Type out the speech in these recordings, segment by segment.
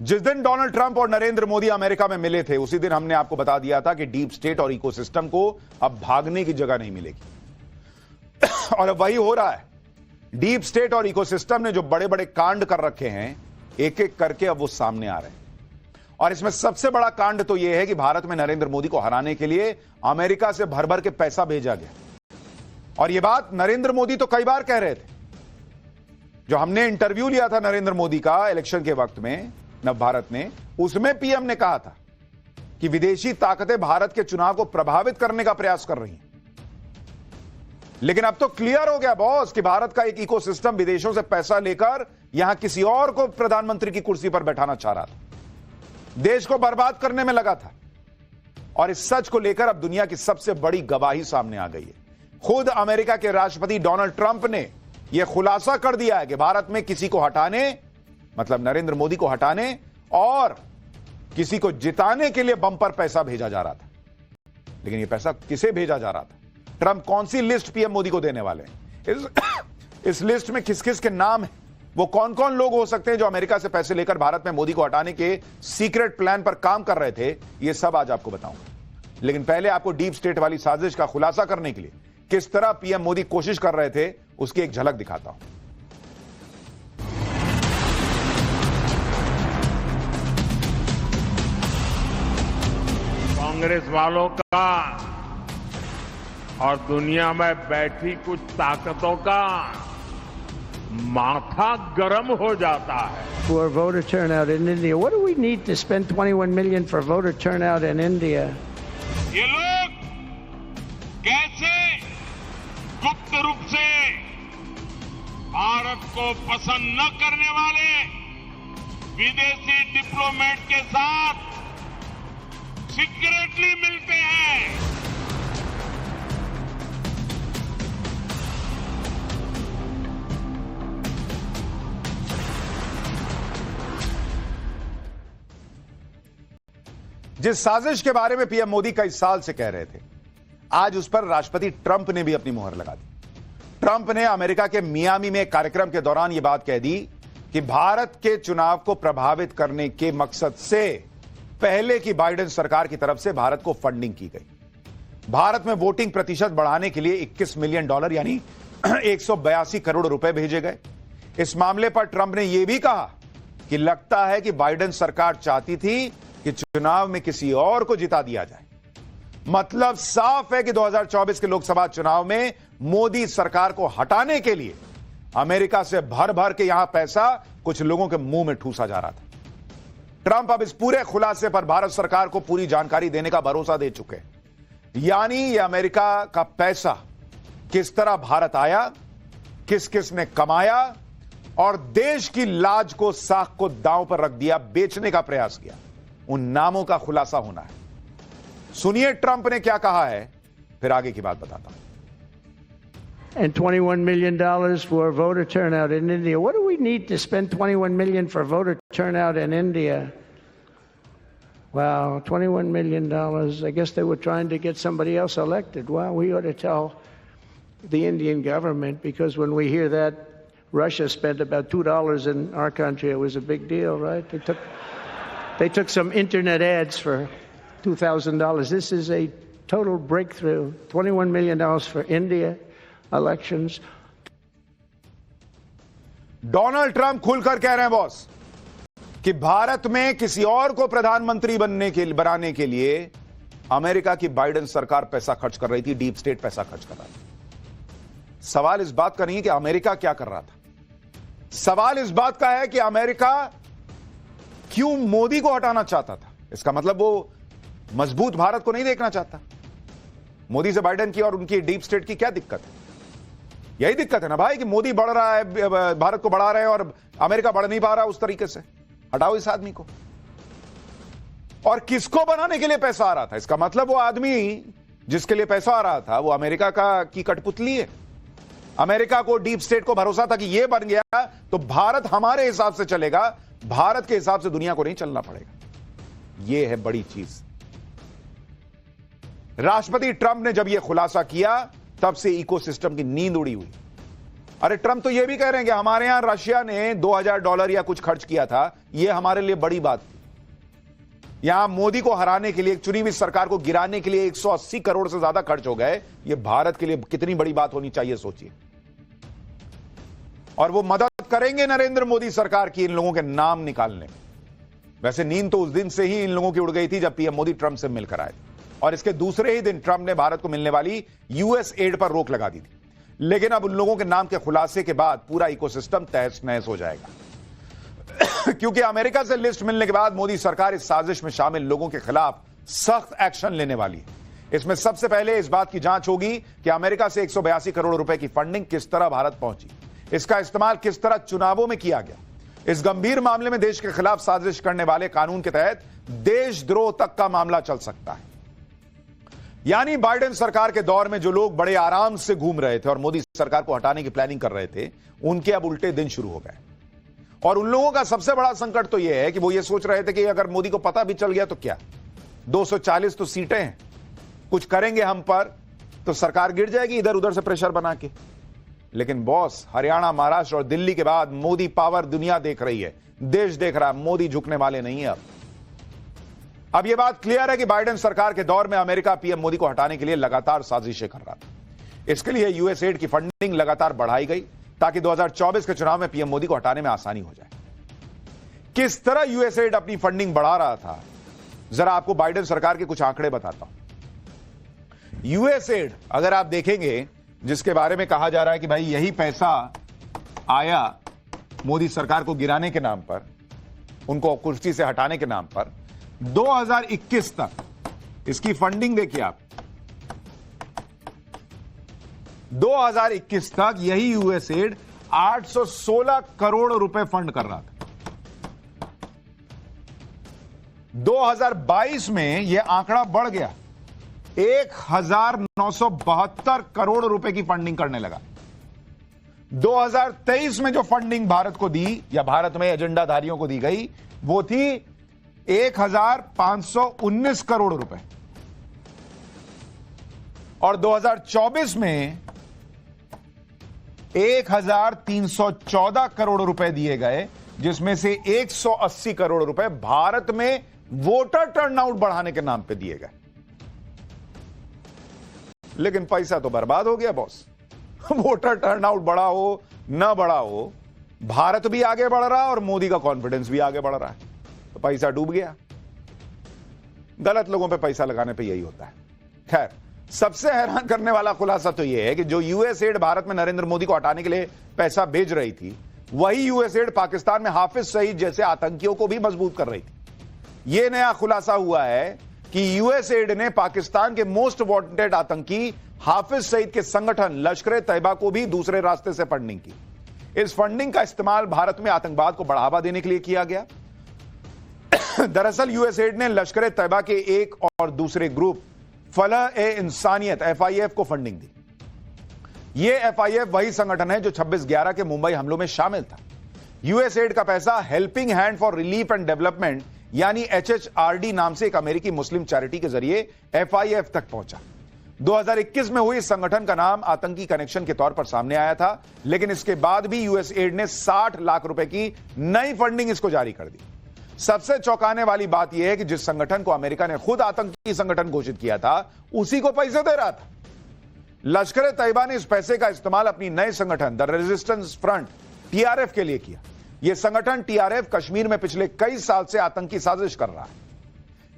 जिस दिन Donald Trump और नरेंद्र मोदी अमेरिका में मिले थे, उसी दिन हमने आपको बता दिया था कि डीप स्टेट और इकोसिस्टम को अब भागने की जगह नहीं मिलेगी। और अब वही हो रहा है। डीप स्टेट और इकोसिस्टम ने जो बड़े बड़े कांड कर रखे हैं, एक एक करके अब वो सामने आ रहे हैं। और इसमें सबसे बड़ा कांड तो यह है कि भारत में नरेंद्र मोदी को हराने के लिए अमेरिका से भर भर के पैसा भेजा गया। और यह बात नरेंद्र मोदी तो कई बार कह रहे थे। जो हमने इंटरव्यू लिया था नरेंद्र मोदी का इलेक्शन के वक्त में नव भारत में, उसमें पीएम ने कहा था कि विदेशी ताकतें भारत के चुनाव को प्रभावित करने का प्रयास कर रही हैं। लेकिन अब तो क्लियर हो गया बॉस कि भारत का एक इकोसिस्टम विदेशों से पैसा लेकर यहां किसी और को प्रधानमंत्री की कुर्सी पर बैठाना चाह रहा था, देश को बर्बाद करने में लगा था। और इस सच को लेकर अब दुनिया की सबसे बड़ी गवाही सामने आ गई है। खुद अमेरिका के राष्ट्रपति डोनाल्ड ट्रंप ने यह खुलासा कर दिया है कि भारत में किसी को हटाने, मतलब नरेंद्र मोदी को हटाने और किसी को जिताने के लिए बम पर पैसा भेजा जा रहा था। लेकिन यह पैसा किसे भेजा जा रहा था? ट्रंप कौन सी लिस्ट पीएम मोदी को देने वाले हैं? इस लिस्ट में किस किस के नाम हैं? वो कौन कौन लोग हो सकते हैं जो अमेरिका से पैसे लेकर भारत में मोदी को हटाने के सीक्रेट प्लान पर काम कर रहे थे? ये सब आज आपको बताऊंगा। लेकिन पहले आपको डीप स्टेट वाली साजिश का खुलासा करने के लिए किस तरह पीएम मोदी कोशिश कर रहे थे, उसकी एक झलक दिखाता हूं। कांग्रेस वालों का और दुनिया में बैठी कुछ ताकतों का माथा गर्म हो जाता है। For voter turnout in India, what do we need to spend 21 million for voter turnout in India? ये लोग कैसे गुप्त रूप से भारत को पसंद न करने वाले विदेशी डिप्लोमेट के साथ सीक्रेटली मिलते हैं। जिस साजिश के बारे में पीएम मोदी कई साल से कह रहे थे, आज उस पर राष्ट्रपति ट्रंप ने भी अपनी मुहर लगा दी। ट्रंप ने अमेरिका के मियामी में कार्यक्रम के दौरान यह बात कह दी कि भारत के चुनाव को प्रभावित करने के मकसद से पहले की बाइडेन सरकार की तरफ से भारत को फंडिंग की गई। भारत में वोटिंग प्रतिशत बढ़ाने के लिए $21 मिलियन यानी 182 करोड़ रुपए भेजे गए। इस मामले पर ट्रंप ने यह भी कहा कि लगता है कि बाइडेन सरकार चाहती थी कि चुनाव में किसी और को जिता दिया जाए। मतलब साफ है कि 2024 के लोकसभा चुनाव में मोदी सरकार को हटाने के लिए अमेरिका से भर भर के यहां पैसा कुछ लोगों के मुंह में ठूसा जा रहा था। ट्रंप अब इस पूरे खुलासे पर भारत सरकार को पूरी जानकारी देने का भरोसा दे चुके हैं। यानी यह अमेरिका का पैसा किस तरह भारत आया, किस किस ने कमाया और देश की लाज को, साख को दांव पर रख दिया, बेचने का प्रयास किया, उन नामों का खुलासा होना है। सुनिए ट्रंप ने क्या कहा है, फिर आगे की बात बताता हूं। And $21 million for voter turnout in India. What do we need to spend 21 million for voter turnout in India? Wow, $21 million. I guess they were trying to get somebody else elected. Well, we ought to tell the Indian government, because when we hear that Russia spent about $2 in our country, it was a big deal, right? They took some internet ads for $2,000. This is a total breakthrough. $21 million for India elections. Donald Trump खुलकर कह रहे हैं boss कि भारत में किसी और को प्रधानमंत्री बनाने के लिए अमेरिका की बाइडेन सरकार पैसा खर्च कर रही थी, डीप स्टेट पैसा खर्च कर रहा था। सवाल इस बात का नहीं है कि अमेरिका क्या कर रहा था, सवाल इस बात का है कि अमेरिका क्यों मोदी को हटाना चाहता था। इसका मतलब वो मजबूत भारत को नहीं देखना चाहता। मोदी से बाइडेन की और उनकी डीप स्टेट की क्या दिक्कत है? यही दिक्कत है ना भाई कि मोदी बढ़ रहा है, भारत को बढ़ा रहे हैं और अमेरिका बढ़ नहीं पा रहा उस तरीके से। हटाओ इस आदमी को। और किसको बनाने के लिए पैसा आ रहा था? इसका मतलब वो आदमी जिसके लिए पैसा आ रहा था वो अमेरिका की कठपुतली है। अमेरिका को, डीप स्टेट को भरोसा था कि ये बन गया तो भारत हमारे हिसाब से चलेगा, भारत के हिसाब से दुनिया को नहीं चलना पड़ेगा। यह है बड़ी चीज। राष्ट्रपति ट्रंप ने जब यह खुलासा किया तब से इकोसिस्टम की नींद उड़ी हुई। अरे ट्रंप तो यह भी कह रहे हैं कि हमारे यहां रशिया ने $2000 या कुछ खर्च किया था, यह हमारे लिए बड़ी बात थी। यहां मोदी को हराने के लिए, एक चुनी हुई सरकार को गिराने के लिए 180 करोड़ से ज्यादा खर्च हो गए। यह भारत के लिए कितनी बड़ी बात होनी चाहिए, सोचिए। और वो मदद करेंगे नरेंद्र मोदी सरकार की इन लोगों के नाम निकालने में। वैसे नींद तो उस दिन से ही इन लोगों की उड़ गई थी जब पीएम मोदी ट्रंप से मिलकर आए, और इसके दूसरे ही दिन ट्रंप ने भारत को मिलने वाली यूएस एड पर रोक लगा दी थी। लेकिन अब उन लोगों के नाम के खुलासे के बाद पूरा इकोसिस्टम तहस नहस हो जाएगा क्योंकि अमेरिका से लिस्ट मिलने के बाद मोदी सरकार इस साजिश में शामिल लोगों के खिलाफ सख्त एक्शन लेने वाली है। इसमें सबसे पहले इस बात की जांच होगी कि अमेरिका से 182 करोड़ रुपए की फंडिंग किस तरह भारत पहुंची, इसका इस्तेमाल किस तरह चुनावों में किया गया। इस गंभीर मामले में देश के खिलाफ साजिश करने वाले कानून के तहत देशद्रोह तक का मामला चल सकता है। यानी बाइडेन सरकार के दौर में जो लोग बड़े आराम से घूम रहे थे और मोदी सरकार को हटाने की प्लानिंग कर रहे थे, उनके अब उल्टे दिन शुरू हो गए। और उन लोगों का सबसे बड़ा संकट तो यह है कि वो ये सोच रहे थे कि अगर मोदी को पता भी चल गया तो क्या, 240 तो सीटें हैं, कुछ करेंगे हम पर तो सरकार गिर जाएगी इधर उधर से प्रेशर बना के। लेकिन बॉस, हरियाणा, महाराष्ट्र और दिल्ली के बाद मोदी पावर दुनिया देख रही है, देश देख रहा है, मोदी झुकने वाले नहीं है। अब यह बात क्लियर है कि बाइडेन सरकार के दौर में अमेरिका पीएम मोदी को हटाने के लिए लगातार साजिशें कर रहा था। इसके लिए यूएस एड की फंडिंग लगातार बढ़ाई गई ताकि 2024 के चुनाव में पीएम मोदी को हटाने में आसानी हो जाए। किस तरह यूएस एड अपनी फंडिंग बढ़ा रहा था, जरा आपको बाइडेन सरकार के कुछ आंकड़े बताता हूं। यूएस एड अगर आप देखेंगे, जिसके बारे में कहा जा रहा है कि भाई यही पैसा आया मोदी सरकार को गिराने के नाम पर, उनको कुर्सी से हटाने के नाम पर, 2021 तक इसकी फंडिंग देखिए आप, 2021 तक यही यूएस एड 816 करोड़ रुपए फंड कर रहा था। 2022 में यह आंकड़ा बढ़ गया, 1972 करोड़ रुपए की फंडिंग करने लगा। 2023 में जो फंडिंग भारत को दी या भारत में एजेंडाधारियों को दी गई, वो थी 1519 करोड़ रुपए, और 2024 में 1314 करोड़ रुपए दिए गए, जिसमें से 180 करोड़ रुपए भारत में वोटर टर्नआउट बढ़ाने के नाम पे दिए गए। लेकिन पैसा तो बर्बाद हो गया बॉस। वोटर टर्नआउट बढ़ा हो ना बढ़ा हो, भारत भी आगे बढ़ रहा है और मोदी का कॉन्फिडेंस भी आगे बढ़ रहा है, तो पैसा डूब गया। गलत लोगों पे पैसा लगाने पे यही होता है। खैर, सबसे हैरान करने वाला खुलासा तो यह है कि जो यूएस एड भारत में नरेंद्र मोदी को हटाने के लिए पैसा भेज रही थी, वही यूएस एड पाकिस्तान में हाफिज सईद जैसे आतंकियों को भी मजबूत कर रही थी। यह नया खुलासा हुआ है कि यूएस एड ने पाकिस्तान के मोस्ट वांटेड आतंकी हाफिज सईद के संगठन लश्कर तैयबा को भी दूसरे रास्ते से फंडिंग की। इस फंडिंग का इस्तेमाल भारत में आतंकवाद को बढ़ावा देने के लिए किया गया। दरअसल यूएस एड ने लश्कर तैयबा के एक और दूसरे ग्रुप फलाह-ए-इंसानियत FIF को फंडिंग दी। यह FIF वही संगठन है जो 26/11 के मुंबई हमलों में शामिल था। यूएस एड का पैसा helping hand for relief and development यानी HHRD नाम से एक अमेरिकी मुस्लिम चैरिटी के जरिए FIF तक पहुंचा। 2021 में हुई इस संगठन का नाम आतंकी कनेक्शन के तौर पर सामने आया था, लेकिन इसके बाद भी यूएस एड ने 60 लाख रुपए की नई फंडिंग इसको जारी कर दी। सबसे चौंकाने वाली बात यह है कि जिस संगठन को अमेरिका ने खुद आतंकी संगठन घोषित किया था, उसी को पैसे दे रहा था। लश्कर तैयबा ने इस पैसे का इस्तेमाल अपनी नए संगठन द रेजिस्टेंस फ्रंट TRF के लिए किया। यह संगठन TRF कश्मीर में पिछले कई साल से आतंकी साजिश कर रहा है।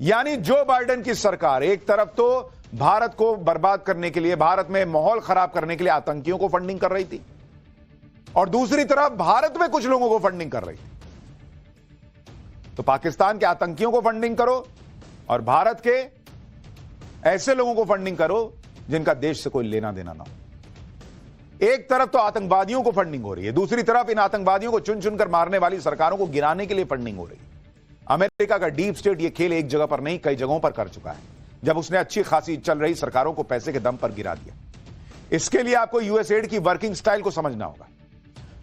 यानी जो बाइडेन की सरकार एक तरफ तो भारत को बर्बाद करने के लिए, भारत में माहौल खराब करने के लिए आतंकियों को फंडिंग कर रही थी, और दूसरी तरफ भारत में कुछ लोगों को फंडिंग कर रही थी। तो पाकिस्तान के आतंकियों को फंडिंग करो और भारत के ऐसे लोगों को फंडिंग करो जिनका देश से कोई लेना देना ना हो। एक तरफ तो आतंकवादियों को फंडिंग हो रही है, दूसरी तरफ इन आतंकवादियों को चुन चुनकर मारने वाली सरकारों को गिराने के लिए फंडिंग हो रही है। अमेरिका का डीप स्टेट यह खेल एक जगह पर नहीं, कई जगहों पर कर चुका है, जब उसने अच्छी खासी चल रही सरकारों को पैसे के दम पर गिरा दिया। इसके लिए आपको यूएस एड की वर्किंग स्टाइल को समझना होगा।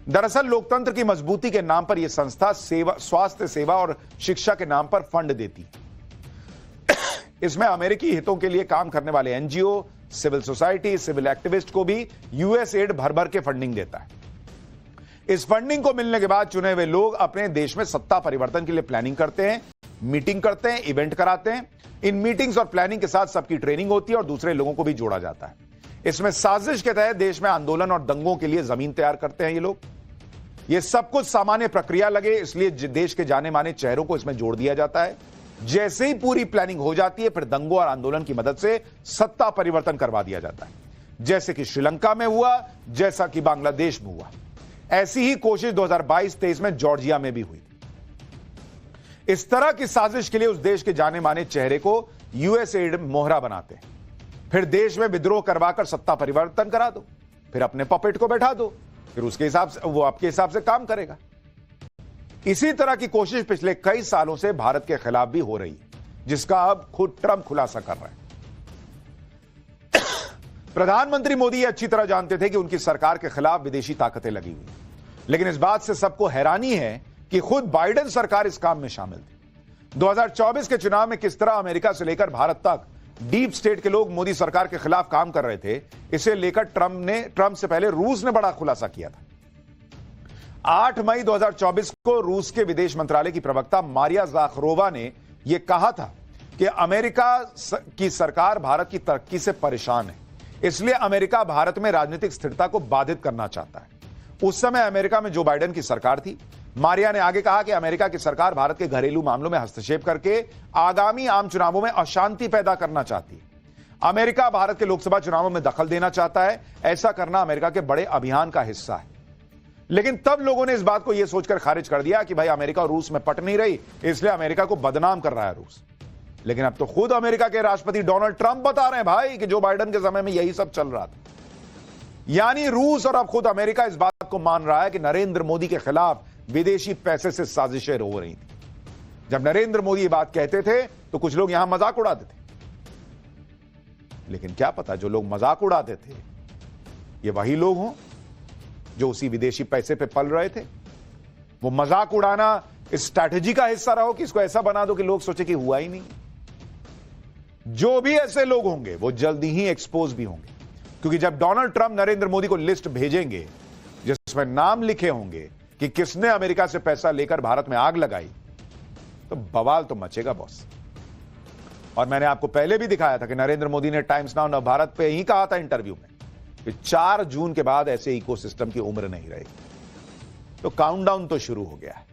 दरअसल लोकतंत्र की मजबूती के नाम पर यह संस्था स्वास्थ्य सेवा और शिक्षा के नाम पर फंड देती है। इसमें अमेरिकी हितों के लिए काम करने वाले NGO, civil society, civil activist को भी यूएस एड भर भर के फंडिंग देता है। इस फंडिंग को मिलने के बाद चुने हुए लोग अपने देश में सत्ता परिवर्तन के लिए प्लानिंग करते हैं, मीटिंग करते हैं, इवेंट कराते हैं। इन मीटिंग्स और प्लानिंग के साथ सबकी ट्रेनिंग होती है और दूसरे लोगों को भी जोड़ा जाता है। इसमें साजिश के तहत देश में आंदोलन और दंगों के लिए जमीन तैयार करते हैं ये लोग। ये सब कुछ सामान्य प्रक्रिया लगे, इसलिए देश के जाने माने चेहरों को इसमें जोड़ दिया जाता है। जैसे ही पूरी प्लानिंग हो जाती है, फिर दंगों और आंदोलन की मदद से सत्ता परिवर्तन करवा दिया जाता है, जैसे कि श्रीलंका में हुआ, जैसा कि बांग्लादेश में हुआ। ऐसी ही कोशिश 2022-23 में जॉर्जिया में भी हुई। इस तरह की साजिश के लिए उस देश के जाने माने चेहरे को यूएसएड मोहरा बनाते हैं, फिर देश में विद्रोह करवाकर सत्ता परिवर्तन करा दो, फिर अपने पपेट को बैठा दो, फिर उसके हिसाब से वो आपके हिसाब से काम करेगा। इसी तरह की कोशिश पिछले कई सालों से भारत के खिलाफ भी हो रही है, जिसका अब खुद ट्रंप खुलासा कर रहे हैं। प्रधानमंत्री मोदी अच्छी तरह जानते थे कि उनकी सरकार के खिलाफ विदेशी ताकतें लगी हुई हैं, लेकिन इस बात से सबको हैरानी है कि खुद बाइडेन सरकार इस काम में शामिल थी। 2024 के चुनाव में किस तरह अमेरिका से लेकर भारत तक डीप स्टेट के लोग मोदी सरकार के खिलाफ काम कर रहे थे, इसे लेकर ट्रंप से पहले रूस ने बड़ा खुलासा किया था। 8 मई 2024 को रूस के विदेश मंत्रालय की प्रवक्ता मारिया ज़ाखरोवा ने यह कहा था कि अमेरिका की सरकार भारत की तरक्की से परेशान है, इसलिए अमेरिका भारत में राजनीतिक स्थिरता को बाधित करना चाहता है। उस समय अमेरिका में जो बाइडेन की सरकार थी। मारिया ने आगे कहा कि अमेरिका की सरकार भारत के घरेलू मामलों में हस्तक्षेप करके आगामी आम चुनावों में अशांति पैदा करना चाहती है। अमेरिका भारत के लोकसभा चुनावों में दखल देना चाहता है। ऐसा करना अमेरिका के बड़े अभियान का हिस्सा है। लेकिन तब लोगों ने इस बात को यह सोचकर खारिज कर दिया कि भाई अमेरिका और रूस में पट नहीं रही, इसलिए अमेरिका को बदनाम कर रहा है रूस। लेकिन अब तो खुद अमेरिका के राष्ट्रपति डोनाल्ड ट्रंप बता रहे हैं भाई कि जो बाइडेन के समय में यही सब चल रहा था। यानी रूस और अब खुद अमेरिका इस बात को मान रहा है कि नरेंद्र मोदी के खिलाफ विदेशी पैसे से साजिशें हो रही थी। जब नरेंद्र मोदी ये बात कहते थे तो कुछ लोग यहां मजाक उड़ाते थे, लेकिन क्या पता जो लोग मजाक उड़ाते थे ये वही लोग हों जो उसी विदेशी पैसे पे पल रहे थे। वो मजाक उड़ाना इस स्ट्रैटेजी का हिस्सा रहो कि इसको ऐसा बना दो कि लोग सोचे कि हुआ ही नहीं। जो भी ऐसे लोग होंगे वो जल्दी ही एक्सपोज भी होंगे, क्योंकि जब डोनाल्ड ट्रंप नरेंद्र मोदी को लिस्ट भेजेंगे जिसमें नाम लिखे होंगे कि किसने अमेरिका से पैसा लेकर भारत में आग लगाई, तो बवाल तो मचेगा बॉस। और मैंने आपको पहले भी दिखाया था कि नरेंद्र मोदी ने टाइम्स नाउ नव भारत पे ही कहा था इंटरव्यू में कि 4 जून के बाद ऐसे इकोसिस्टम की उम्र नहीं रहेगी। तो काउंटडाउन तो शुरू हो गया है।